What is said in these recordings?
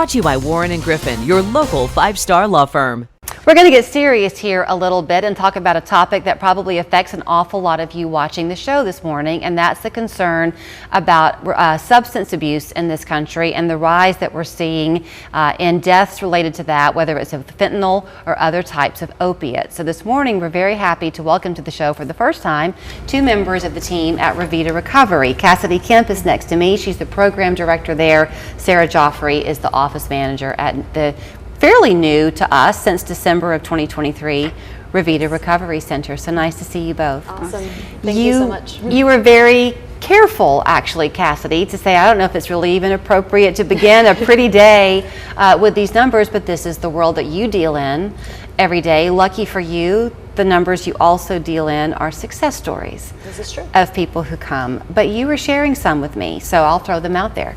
Brought to you by Warren and Griffin, your local 5-star law firm. We're going to get serious here a little bit and talk about a topic that probably affects an awful lot of you watching the show this morning, and that's the concern about substance abuse in this country and the rise that we're seeing in deaths related to that, whether it's of fentanyl or other types of opiates. So this morning, we're very happy to welcome to the show for the first time 2 members of the team at Revida Recovery. Cassidy Kemp is next to me. She's the program director there. Sarah Joffrey is the office manager at the fairly new to us since December of 2023 Revida Recovery Center. So nice to see you both. Awesome. Thank you so much. You were very careful, actually, Cassidy, to say, I don't know if it's really even appropriate to begin a pretty day with these numbers, but this is the world that you deal in every day. Lucky for you, the numbers you also deal in are success stories. This is true. Of people who come. But you were sharing some with me, so I'll throw them out there.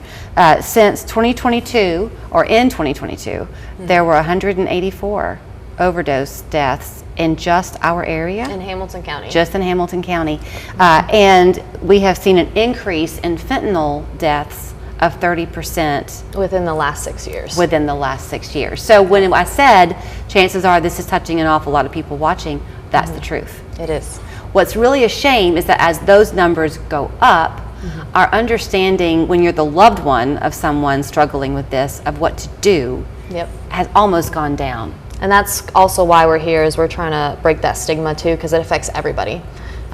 Since 2022, or in 2022, there were 184 overdose deaths in just our area. In Hamilton County. Just in Hamilton County. And we have seen an increase in fentanyl deaths of 30% within the last 6 years. Within the last 6 years. So when I said, chances are this is touching an awful lot of people watching, that's the truth. It is. What's really a shame is that as those numbers go up, our understanding when you're the loved one of someone struggling with this, of what to do, has almost gone down. And that's also why we're here, is we're trying to break that stigma too, because it affects everybody.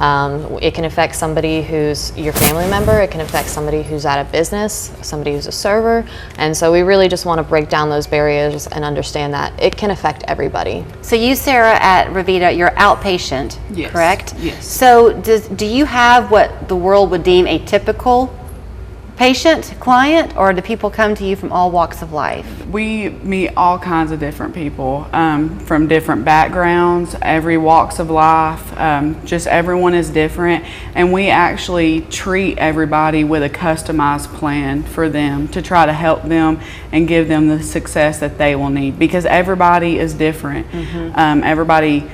It can affect somebody who's your family member, it can affect somebody who's at a business, somebody who's a server, and so we really just want to break down those barriers and understand that it can affect everybody. So you, Sarah, at Revida, you're outpatient, correct? Yes. So do you have what the world would deem a typical patient, client, or do people come to you from all walks of life? We meet all kinds of different people from different backgrounds, every walks of life, just everyone is different, and we actually treat everybody with a customized plan for them to try to help them and give them the success that they will need, because everybody is different. Everybody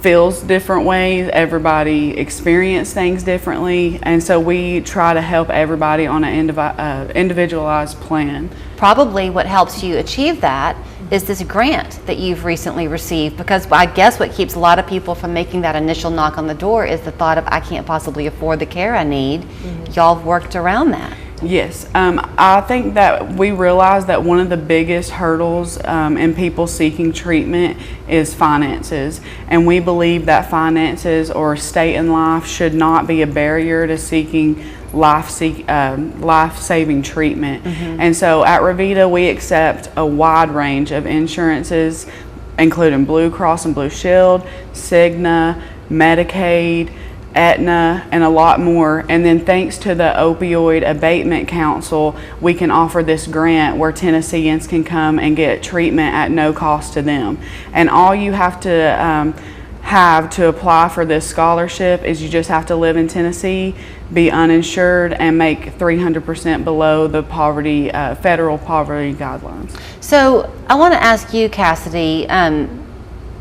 feels different ways, everybody experiences things differently, and so we try to help everybody on an individualized plan. Probably what helps you achieve that is this grant that you've recently received, because I guess what keeps a lot of people from making that initial knock on the door is the thought of, I can't possibly afford the care I need. Y'all have worked around that. Yes, I think that we realize that one of the biggest hurdles in people seeking treatment is finances, and we believe that finances or state in life should not be a barrier to seeking life-saving treatment. And so at Revida, we accept a wide range of insurances, including Blue Cross and Blue Shield, Cigna, Medicaid, Aetna, and a lot more. And then thanks to the Opioid Abatement Council, we can offer this grant where Tennesseans can come and get treatment at no cost to them. And all you have to apply for this scholarship is you just have to live in Tennessee, be uninsured, and make 300% below the poverty federal poverty guidelines. So I want to ask you, Cassidy,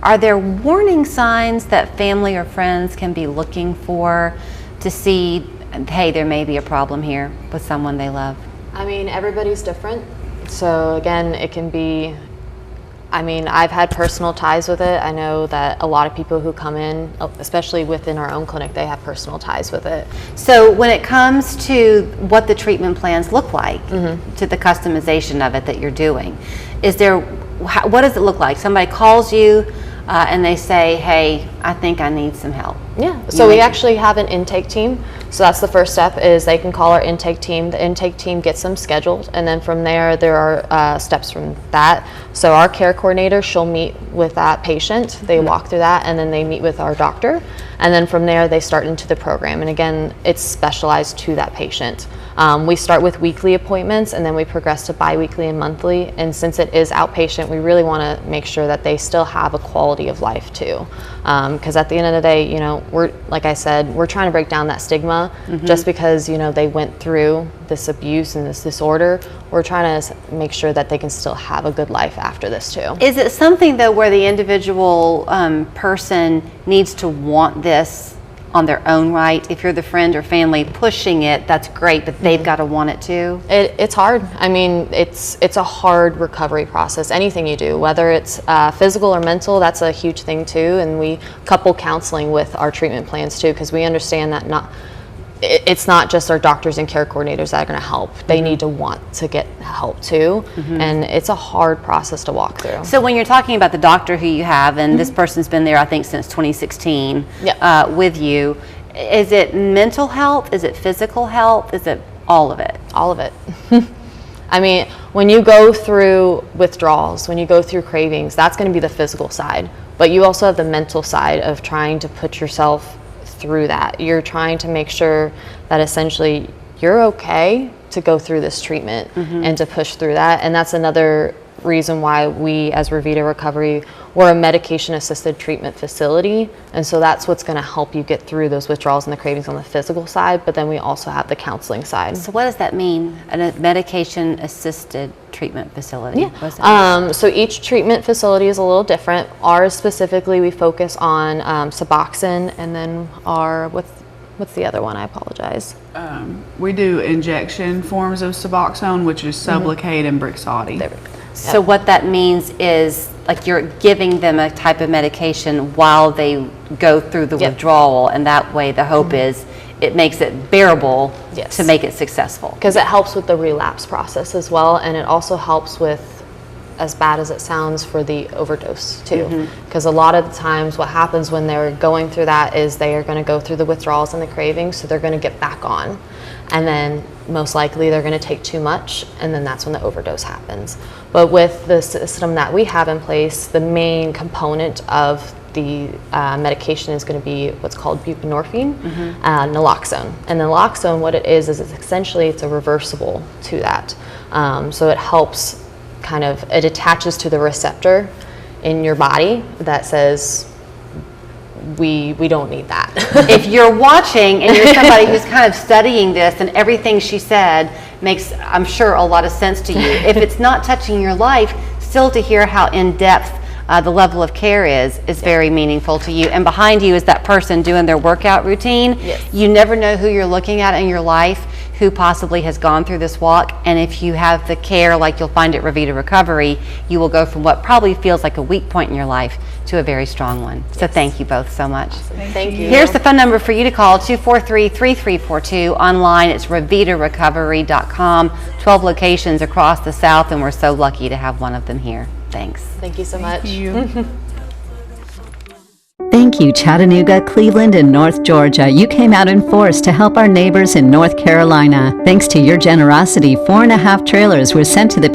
are there warning signs that family or friends can be looking for to see, hey, there may be a problem here with someone they love? I mean, everybody's different. So again, it can be, I've had personal ties with it. I know that a lot of people who come in, especially within our own clinic, they have personal ties with it. So when it comes to what the treatment plans look like, to the customization of it that you're doing, what does it look like? Somebody calls you, and they say, hey, I think I need some help. Yeah, so we actually have an intake team. So that's the first step, is they can call our intake team. The intake team gets them scheduled, and then from there are steps from that. So our care coordinator, she'll meet with that patient. They walk through that, and then they meet with our doctor. And then from there, they start into the program. And again, it's specialized to that patient. We start with weekly appointments, and then we progress to bi-weekly and monthly. And since it is outpatient, we really want to make sure that they still have a quality of life too. Because at the end of the day, like I said, we're trying to break down that stigma. Just because, they went through this abuse and this disorder, we're trying to make sure that they can still have a good life after this too. Is it something though where the individual person needs to want this on their own right. If you're the friend or family pushing it, that's great, but they've got to want it too. It's hard. I mean, it's a hard recovery process. Anything you do, whether it's physical or mental, that's a huge thing too. And we couple counseling with our treatment plans too, because we understand that it's not just our doctors and care coordinators that are going to help. They need to want to get help too, and it's a hard process to walk through. So when you're talking about the doctor who you have, and this person's been there, I think, since 2016 with you, is it mental health? Is it physical health? Is it all of it? All of it. I mean, when you go through withdrawals, when you go through cravings, that's going to be the physical side, but you also have the mental side of trying to put yourself through that. You're trying to make sure that essentially you're okay to go through this treatment and to push through that. And that's another reason why we as Revida Recovery, we're a medication assisted treatment facility. And so that's what's going to help you get through those withdrawals and the cravings on the physical side, but then we also have the counseling side. So what does that mean, a medication assisted treatment facility? Yeah. So each treatment facility is a little different. Ours specifically, we focus on Suboxone, and then what's the other one? I apologize. We do injection forms of Suboxone, which is Sublocade and Brixadi. There we go. So what that means is, like, you're giving them a type of medication while they go through the withdrawal, and that way the hope is it makes it bearable to make it successful. Because it helps with the relapse process as well, and it also helps with, as bad as it sounds, for the overdose too. Because a lot of the times what happens when they're going through that is they are going to go through the withdrawals and the cravings, so they're going to get back on. And then most likely they're going to take too much, and then that's when the overdose happens. But with the system that we have in place, the main component of the medication is going to be what's called buprenorphine, naloxone. And naloxone, what it is it's essentially it's a reversible to that. So it helps it attaches to the receptor in your body that says, we don't need that. If you're watching and you're somebody who's kind of studying this, and everything she said makes, I'm sure, a lot of sense to you. If it's not touching your life, still to hear how in-depth the level of care is very meaningful to you. And behind you is that person doing their workout routine. You never know who you're looking at in your life who possibly has gone through this walk, and if you have the care like you'll find at Revida Recovery, you will go from what probably feels like a weak point in your life to a very strong one. So thank you both so much. Thank you. Here's the phone number for you to call, 243-3342. Online, it's revidarecovery.com. 12 locations across the South, and we're so lucky to have one of them here. Thanks. Thank you so much. Thank you, Chattanooga, Cleveland, and North Georgia. You came out in force to help our neighbors in North Carolina. Thanks to your generosity, 4.5 trailers were sent to the